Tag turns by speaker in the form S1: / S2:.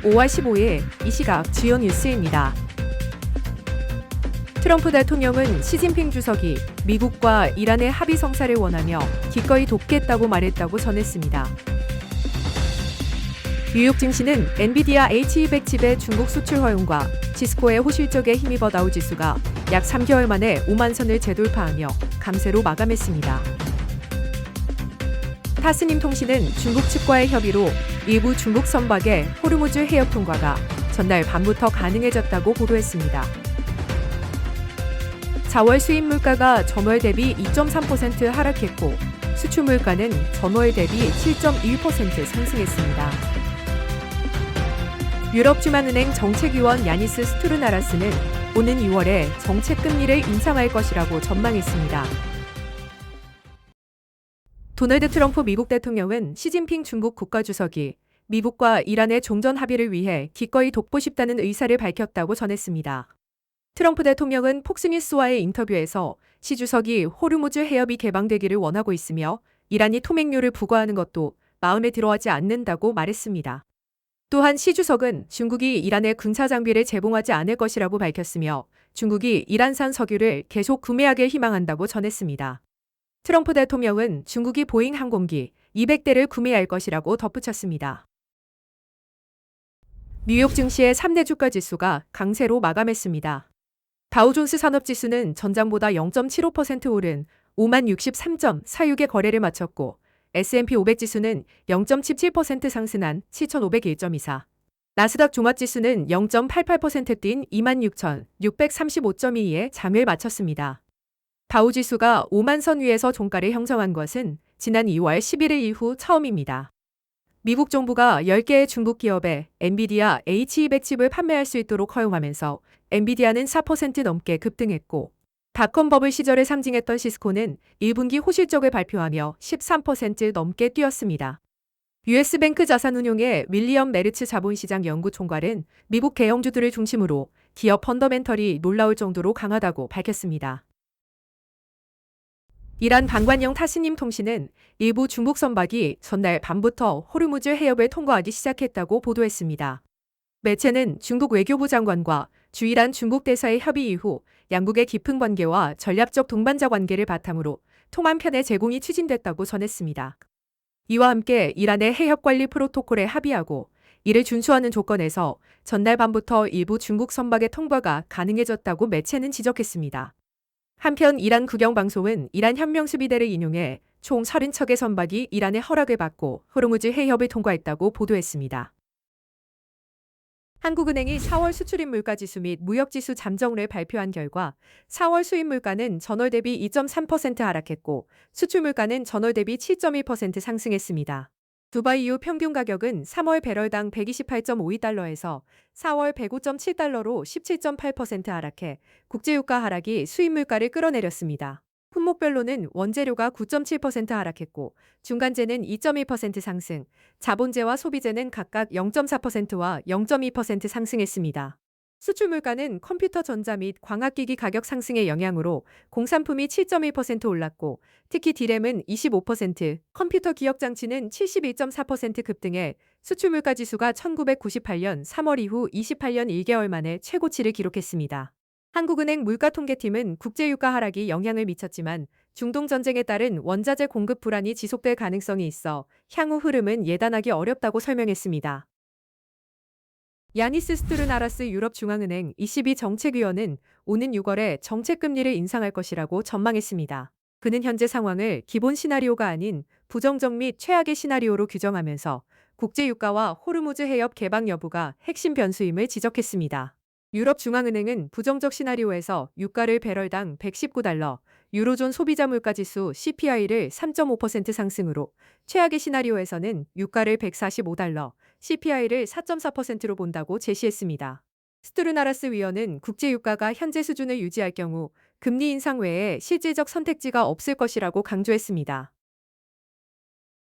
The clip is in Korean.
S1: 5월 15일 이 시각 주요 뉴스입니다. 트럼프 대통령은 시진핑 주석이 미국과 이란의 합의 성사를 원하며 기꺼이 돕겠다고 말했다고 전했습니다. 뉴욕 증시는 엔비디아 H200 칩의 중국 수출 허용과 시스코의 호실적에 힘입어 다우 지수가 약 3개월 만에 5만 선을 재돌파하며 강세로 마감했습니다. 타스님 통신은 중국 측과의 협의로 일부 중국 선박의 호르무즈 해협 통과가 전날 밤부터 가능해졌다고 보도했습니다. 4월 수입 물가가 전월 대비 2.3% 하락했고 수출 물가는 전월 대비 7.1% 상승했습니다. 유럽 중앙은행 정책위원 야니스 스투르나라스는 오는 6월에 정책 금리를 인상할 것이라고 전망했습니다. 도널드 트럼프 미국 대통령은 시진핑 중국 국가주석이 미국과 이란의 종전 합의를 위해 기꺼이 돕고 싶다는 의사를 밝혔다고 전했습니다. 트럼프 대통령은 폭스뉴스와의 인터뷰에서 시 주석이 호르무즈 해협이 개방되기를 원하고 있으며 이란이 토맥료를 부과하는 것도 마음에 들어하지 않는다고 말했습니다. 또한 시 주석은 중국이 이란에 군사 장비를 제공하지 않을 것이라고 밝혔으며 중국이 이란산 석유를 계속 구매하길 희망한다고 전했습니다. 트럼프 대통령은 중국이 보잉 항공기 200대를 구매할 것이라고 덧붙였습니다. 뉴욕 증시의 3대 주가 지수가 강세로 마감했습니다. 다우존스 산업지수는 전장보다 0.75% 오른 5063.46의 거래를 마쳤고 S&P 500 지수는 0.77% 상승한 7501.24. 나스닥 종합지수는 0.88% 뛴 26,635.22에 장을 마쳤습니다. 다우지수가 5만 선 위에서 종가를 형성한 것은 지난 2월 11일 이후 처음입니다. 미국 정부가 10개의 중국 기업에 엔비디아 H200 칩을 판매할 수 있도록 허용하면서 엔비디아는 4% 넘게 급등했고 닷컴 버블 시절을 상징했던 시스코는 1분기 호실적을 발표하며 13% 넘게 뛰었습니다. US뱅크 자산운용의 윌리엄 메르츠 자본시장 연구 총괄은 미국 개형주들을 중심으로 기업 펀더멘털이 놀라울 정도로 강하다고 밝혔습니다. 이란 방관영 타스님 통신은 일부 중국 선박이 전날 밤부터 호르무즈 해협을 통과하기 시작했다고 보도했습니다. 매체는 중국 외교부 장관과 주이란 중국 대사의 협의 이후 양국의 깊은 관계와 전략적 동반자 관계를 바탕으로 통한 편의 제공이 추진됐다고 전했습니다. 이와 함께 이란의 해협 관리 프로토콜에 합의하고 이를 준수하는 조건에서 전날 밤부터 일부 중국 선박의 통과가 가능해졌다고 매체는 지적했습니다. 한편 이란 국영방송은 이란 혁명수비대를 인용해 총 30척의 선박이 이란의 허락을 받고 호르무즈 해협을 통과했다고 보도했습니다. 한국은행이 4월 수출입 물가지수 및 무역지수 잠정을 발표한 결과 4월 수입 물가는 전월 대비 2.3% 하락했고 수출 물가는 전월 대비 7.1% 상승했습니다. 두바이유 평균 가격은 3월 배럴당 128.52달러에서 4월 105.7달러로 17.8% 하락해 국제유가 하락이 수입 물가를 끌어내렸습니다. 품목별로는 원재료가 9.7% 하락했고 중간재는 2.1% 상승, 자본재와 소비재는 각각 0.4%와 0.2% 상승했습니다. 수출 물가는 컴퓨터 전자 및 광학기기 가격 상승의 영향으로 공산품이 7.1% 올랐고 특히 디램은 25%, 컴퓨터 기억장치는 71.4% 급등해 수출 물가 지수가 1998년 3월 이후 28년 1개월 만에 최고치를 기록했습니다. 한국은행 물가통계팀은 국제유가 하락이 영향을 미쳤지만 중동 전쟁에 따른 원자재 공급 불안이 지속될 가능성이 있어 향후 흐름은 예단하기 어렵다고 설명했습니다. 야니스 스투르나라스 유럽중앙은행 ECB 정책위원은 오는 6월에 정책금리를 인상할 것이라고 전망했습니다. 그는 현재 상황을 기본 시나리오가 아닌 부정적 및 최악의 시나리오로 규정하면서 국제유가와 호르무즈 해협 개방 여부가 핵심 변수임을 지적했습니다. 유럽중앙은행은 부정적 시나리오에서 유가를 배럴당 119달러, 유로존 소비자 물가지수 CPI를 3.5% 상승으로 최악의 시나리오에서는 유가를 145달러, CPI를 4.4%로 본다고 제시했습니다. 스투르나라스 위원은 국제유가가 현재 수준을 유지할 경우 금리 인상 외에 실질적 선택지가 없을 것이라고 강조했습니다.